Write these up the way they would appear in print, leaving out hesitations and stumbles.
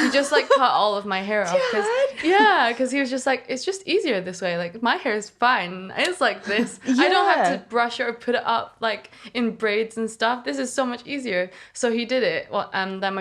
he just like cut all of my hair off. Because he was just like, it's just easier this way. Like my hair is fine. It's like this. I don't have to brush it or put it up like in braids and stuff. This is so much easier. So he did it. Well, and then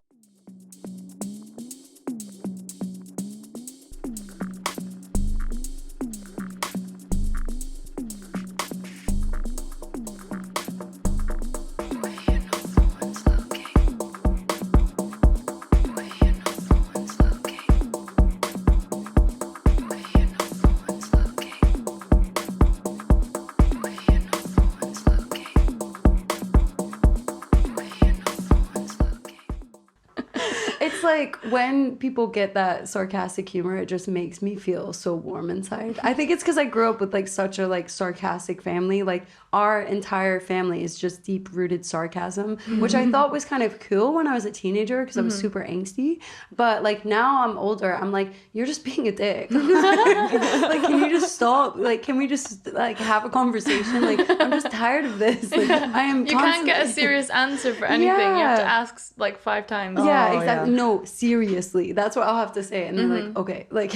like when people get that sarcastic humor, it just makes me feel so warm inside. I think it's because I grew up with like such a like sarcastic family. Like our entire family is just deep rooted sarcasm, which I thought was kind of cool when I was a teenager because I was super angsty. But like now I'm older, I'm like, you're just being a dick. Like, can you just stop? Like, can we just like have a conversation? Like, I'm just tired of this. Like, I am. You can't get a serious answer for anything. You have to ask like 5 times. Yeah, exactly. No, seriously. That's what I'll have to say. And they're like, okay, like,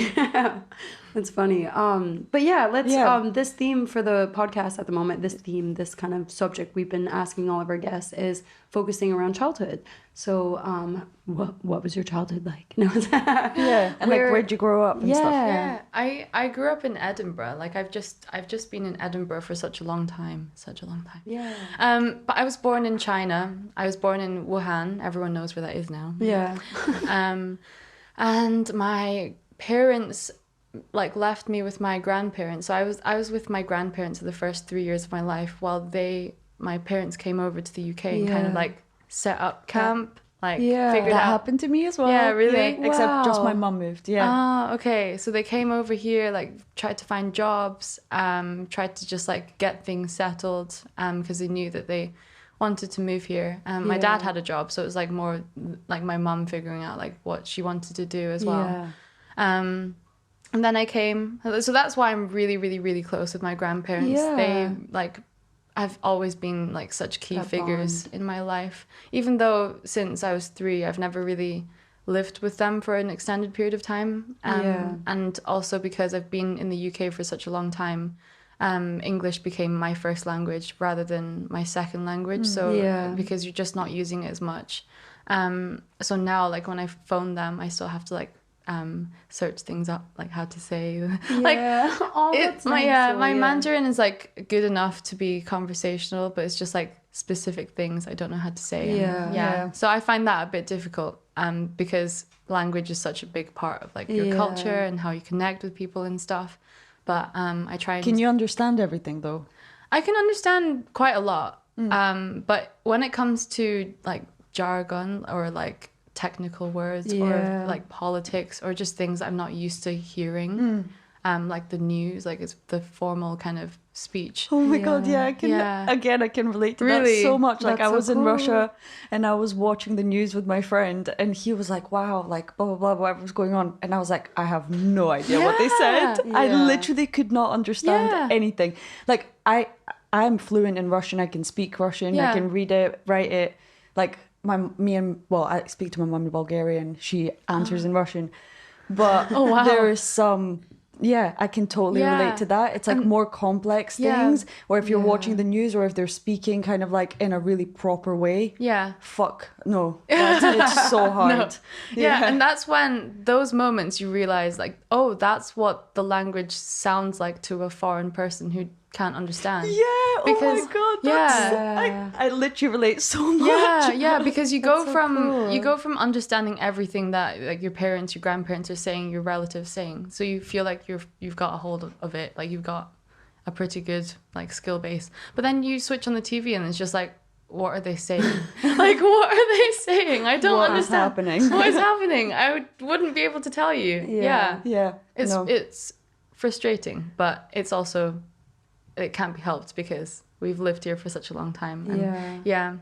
it's funny. But yeah, let's, this theme for the podcast at the moment, this kind of subject we've been asking all of our guests is focusing around childhood. So, what was your childhood like? No. And like, where'd you grow up and stuff? Yeah, I grew up in Edinburgh. Like, I've just been in Edinburgh for such a long time. Yeah. But I was born in China. I was born in Wuhan. Everyone knows where that is now. Yeah. And my parents like left me with my grandparents. So I was with my grandparents for the first 3 years of my life while my parents came over to the UK and kind of like set up camp, like figured that out. happened to me as well. Yeah, really? Yeah, except just my mum moved. Yeah. Ah, okay. So they came over here, like tried to find jobs, tried to just like get things settled, because they knew that they wanted to move here. My dad had a job, so it was like more like my mum figuring out like what she wanted to do as well. And then I came, so that's why I'm really, really, really close with my grandparents. They like, I've always been like such key figures in my life. Even though since I was 3, I've never really lived with them for an extended period of time. And also because I've been in the UK for such a long time, English became my first language rather than my second language. So because you're just not using it as much. So now like when I phone them, I still have to like search things up, like how to say my Mandarin is like good enough to be conversational, but it's just like specific things I don't know how to say. So I find that a bit difficult because language is such a big part of like your culture and how you connect with people and stuff. But I try and... Can you understand everything though? I can understand quite a lot, but when it comes to like jargon or like technical words or like politics or just things I'm not used to hearing, like the news, like it's the formal kind of speech. Oh my god, I can relate to that so much. Like I was in Russia and I was watching the news with my friend and he was like, wow, like blah blah blah, whatever was going on, and I was like, I have no idea what they said. I literally could not understand anything. Like I'm fluent in Russian, I can speak Russian, I can read it, write it. Like I speak to my mum in Bulgarian. She answers in Russian, but there is some. Yeah, I can totally relate to that. It's like more complex things, or if you're watching the news, or if they're speaking kind of like in a really proper way. Yeah. Fuck no, it's so hard. No. And that's when those moments you realize, like, oh, that's what the language sounds like to a foreign person who can't understand. Because, oh my god, I literally relate so much. Because you go from understanding everything that like your parents, your grandparents are saying, your relatives saying, so you feel like you've got a hold of it, like you've got a pretty good like skill base. But then you switch on the TV and it's just like, what are they saying? Like, what are they saying? I don't understand. What is happening? I wouldn't be able to tell you. It's frustrating, but it's also, it can't be helped because we've lived here for such a long time. And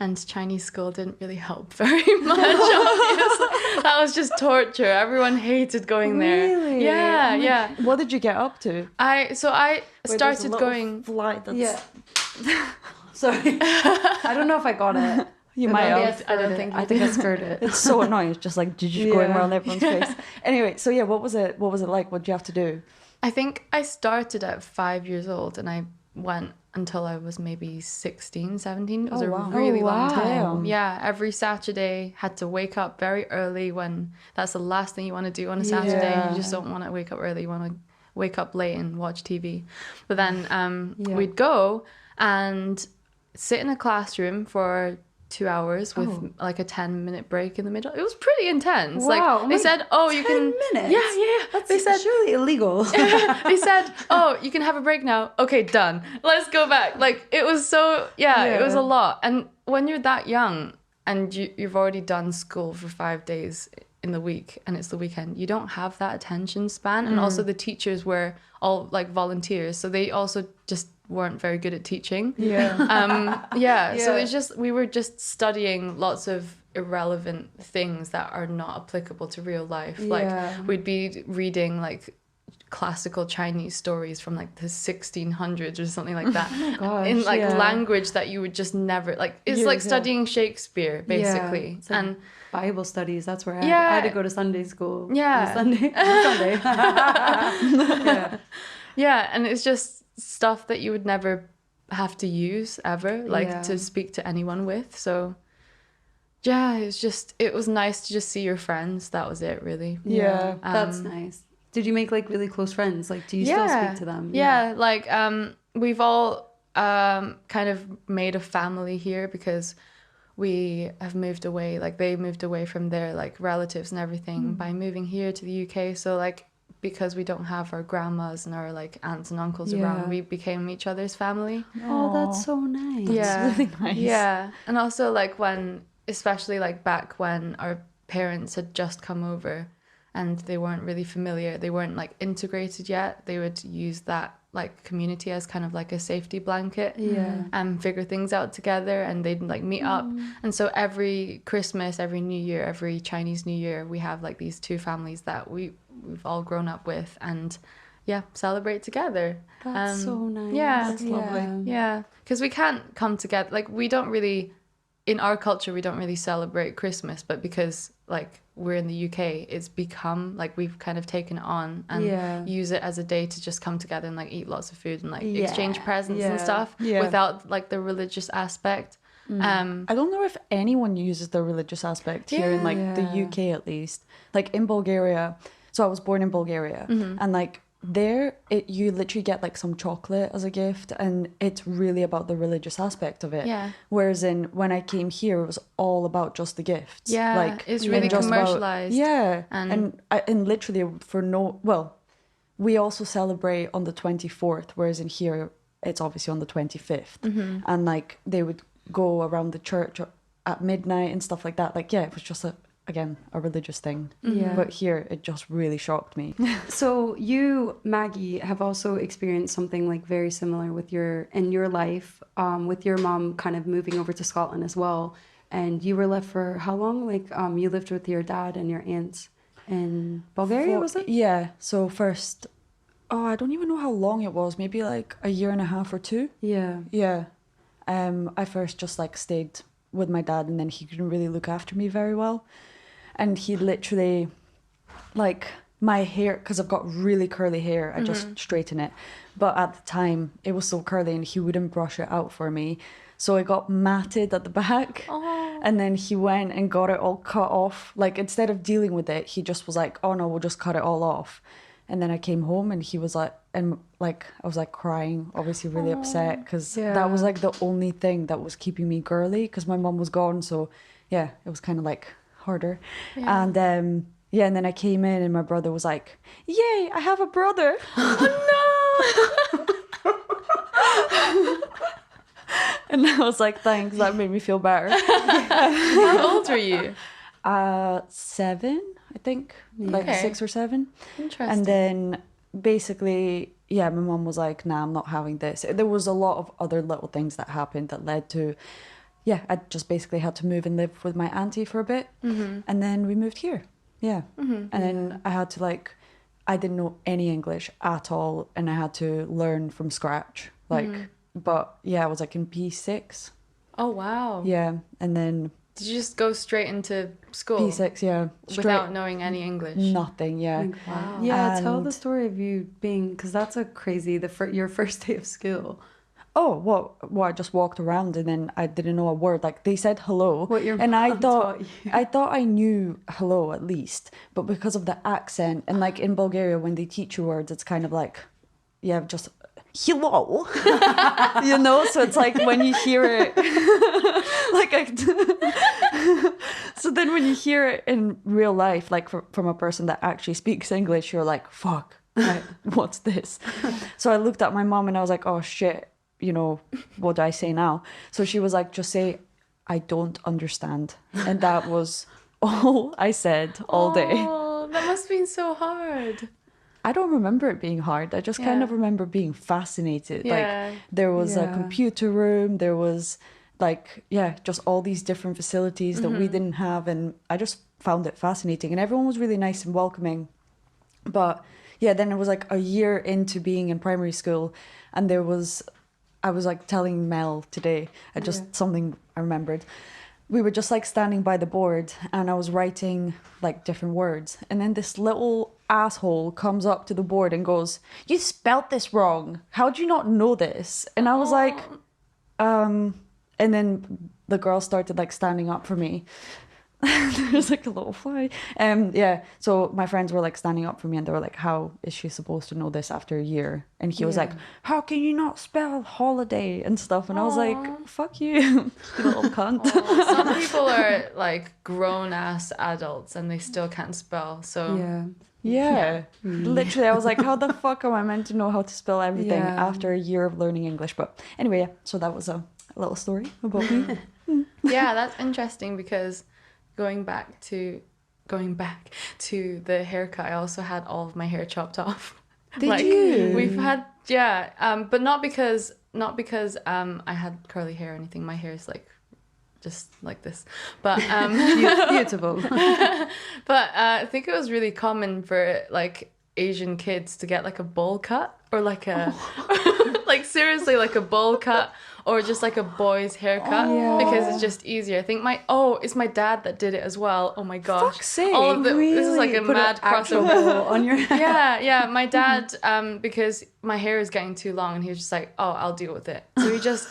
and Chinese school didn't really help very much, obviously. That was just torture. Everyone hated going there. Really? What did you get up to? I started going... Flight that's... Sorry. I don't know if I got it. You might have. I don't think. I think I spurred it. It's so annoying. It's just like going around everyone's face. Anyway, so yeah, what was it? What was it like? What did you have to do? I think I started at 5 years old and I went until I was maybe 16, 17. It was a really long time. Yeah, every Saturday had to wake up very early when that's the last thing you want to do on a Saturday. Yeah. You just don't want to wake up early. You want to wake up late and watch TV. But then we'd go and sit in a classroom for 2 hours with like a 10-minute break in the middle. It was pretty intense. Wow. Like they said, you can 10 minutes. Yeah. They said surely illegal. They said, you can have a break now. Okay, done. Let's go back. Like it was so it was a lot. And when you're that young and you've already done school for 5 days in the week and it's the weekend, you don't have that attention span. And also the teachers were all like volunteers, so they also just weren't very good at teaching. So it's just we were just studying lots of irrelevant things that are not applicable to real life. Like we'd be reading like classical Chinese stories from like the 1600s or something like that. Oh my gosh, in like language that you would just never like. It's like studying Shakespeare basically. Like and Bible studies, that's where I had to go to Sunday school. Sunday. And it's just stuff that you would never have to use ever, like to speak to anyone with. So it was nice to just see your friends. That was it, really. That's nice. Did you make like really close friends? Like, do you still speak to them? Like we've all kind of made a family here because we have moved away. Like they moved away from their like relatives and everything by moving here to the UK. So like because we don't have our grandmas and our like aunts and uncles around, we became each other's family. Oh, that's so nice. That's really nice. Yeah. And also like especially like back when our parents had just come over and they weren't really familiar, they weren't like integrated yet, they would use that like community as kind of like a safety blanket and figure things out together, and they'd like meet up. And so every Christmas, every New Year, every Chinese New Year, we have like these two families that we've all grown up with and celebrate together. That's so nice. That's lovely. Yeah, because we can't come together, like we don't really, in our culture we don't really celebrate Christmas, but because like we're in the UK, it's become like we've kind of taken it on and use it as a day to just come together and like eat lots of food and like exchange presents and stuff without like the religious aspect. I don't know if anyone uses the religious aspect here in like the UK, at least. Like in Bulgaria, so I was born in Bulgaria, and like there you literally get like some chocolate as a gift, and it's really about the religious aspect of it. Whereas when I came here, it was all about just the gifts. Like it's really commercialized. And literally we also celebrate on the 24th, whereas in here it's obviously on the 25th. And like they would go around the church at midnight and stuff like that. Like it was just a religious thing. But here it just really shocked me. So you, Maggie, have also experienced something like very similar with your life, with your mom kind of moving over to Scotland as well, and you were left for how long? Like you lived with your dad and your aunts in Bulgaria, was it? So first, I don't even know how long it was, maybe like a year and a half or two. I first just like stayed with my dad, and then he couldn't really look after me very well. And he literally, like, my hair, because I've got really curly hair, I just straighten it. But at the time, it was so curly and he wouldn't brush it out for me. So it got matted at the back. And then he went and got it all cut off. Like, instead of dealing with it, he just was like, oh no, we'll just cut it all off. And then I came home and he was like, I was like crying, obviously really upset, because that was like the only thing that was keeping me girly, because my mum was gone. So it was kind of like harder. And and then I came in and my brother was like, yay, I have a brother. Oh no. And I was like, thanks, that made me feel better. How old were you? 7, I think, like 6 or 7. Interesting. And then basically, my mum was like, nah, I'm not having this. There was a lot of other little things that happened that led to, I just basically had to move and live with my auntie for a bit. And then we moved here. And then I had to I didn't know any English at all, and I had to learn from scratch. But I was like in P6. Oh, wow. Yeah, and then... Did you just go straight into school? P6, yeah. Without knowing any English? Nothing, yeah. Wow. Yeah, tell the story of you being, because that's a crazy, your first day of school. Oh, well, I just walked around and then I didn't know a word. Like, they said hello. What your and mom taught you. I thought I knew hello at least, but because of the accent, and like in Bulgaria, when they teach you words, it's kind of like, yeah, just hello, you know? So it's like when you hear it, so then when you hear it in real life, like from a person that actually speaks English, you're like, fuck, what's this? So I looked at my mom and I was like, oh shit. You know, what do I say now? So she was like, just say, I don't understand. And that was all I said all day. Oh, that must have been so hard. I don't remember it being hard. I just kind of remember being fascinated. Yeah. Like, there was a computer room. There was, like, just all these different facilities that we didn't have. And I just found it fascinating. And everyone was really nice and welcoming. But, yeah, then it was like a year into being in primary school. And I was like telling Mel today, something I remembered. We were just like standing by the board and I was writing like different words. And then this little asshole comes up to the board and goes, you spelt this wrong. How'd you not know this? And I was like, and then the girl started like standing up for me. There's like a little fly. So my friends were like standing up for me and they were like, how is she supposed to know this after a year? And he was like, how can you not spell holiday and stuff? And I was like, fuck you, you little cunt. Some people are like grown-ass adults and they still can't spell, so... Yeah. Literally, I was like, how the fuck am I meant to know how to spell everything after a year of learning English? But anyway, so that was a little story about me. Yeah, that's interesting because going back to the haircut, I also had all of my hair chopped off. Did you? We've had, but not because I had curly hair or anything. My hair is like just like this, but beautiful. But I think it was really common for like Asian kids to get like a bowl cut or like a like seriously like a bowl cut or just like a boy's haircut because it's just easier. I think it's my dad that did it as well. Oh my gosh. Fuck's sake. All of really? This is like a Put mad crossover on your head. Yeah. My dad, because my hair is getting too long and he was just like, oh, I'll deal with it. So he just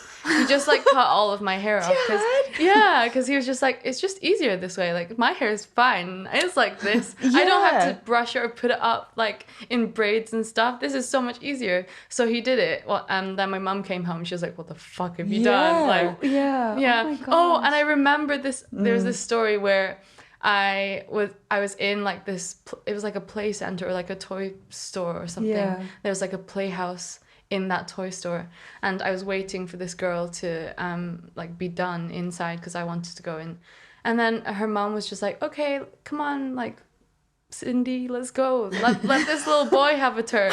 like cut all of my hair off. Because he was just like, it's just easier this way. Like my hair is fine. It's like this. I don't have to brush it or put it up like in braids and stuff. This is so much easier. So he did it. Well, and then my mum came home. She was like, what the fuck have you done? Like, oh, and I remember this. There's this story where I was in like this. It was like a play center or like a toy store or something. Yeah. There was like a playhouse in that toy store, and I was waiting for this girl to like be done inside because I wanted to go in, and then her mom was just like, okay, come on, like Cindy, let's go. Let this little boy have a turn.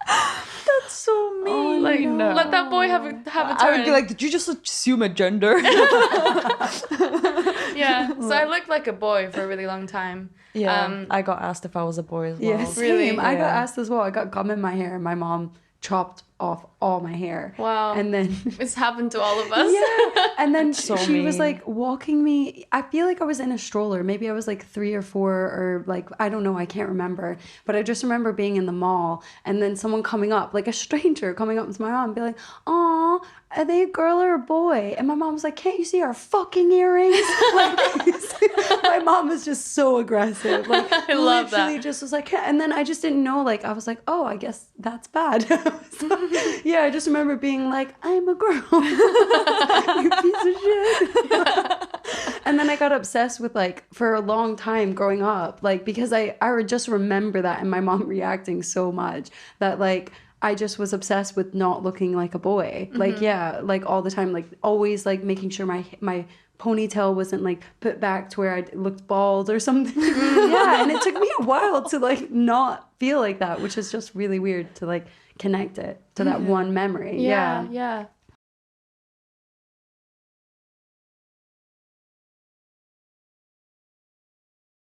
That's so mean. Like, no. Let that boy have a turn. I would be like, did you just assume a gender? Yeah. So I looked like a boy for a really long time. Yeah. I got asked if I was a boy as well. Yes, really. I got asked as well. I got gum in my hair and my mom chopped off all my hair. Wow. And then it's happened to all of us. Yeah. And then she was like walking me. I feel like I was in a stroller. Maybe I was like 3 or 4 or like, I don't know. I can't remember. But I just remember being in the mall and then someone coming up, like a stranger coming up to my mom and be like, "Aw, are they a girl or a boy?" And my mom was like, "Can't you see our fucking earrings?" Like, my mom was just so aggressive. Like, I love that. Just was like, and then I just didn't know. Like, I was like, "Oh, I guess that's bad." Yeah, I just remember being like, "I'm a girl." You piece of shit. And then I got obsessed with like for a long time growing up, like because I would just remember that and my mom reacting so much that like I just was obsessed with not looking like a boy. Mm-hmm. Like, yeah, like all the time, like always like making sure my ponytail wasn't like put back to where I looked bald or something. Yeah, and it took me a while to like not feel like that, which is just really weird to like connect it to that one memory. Yeah.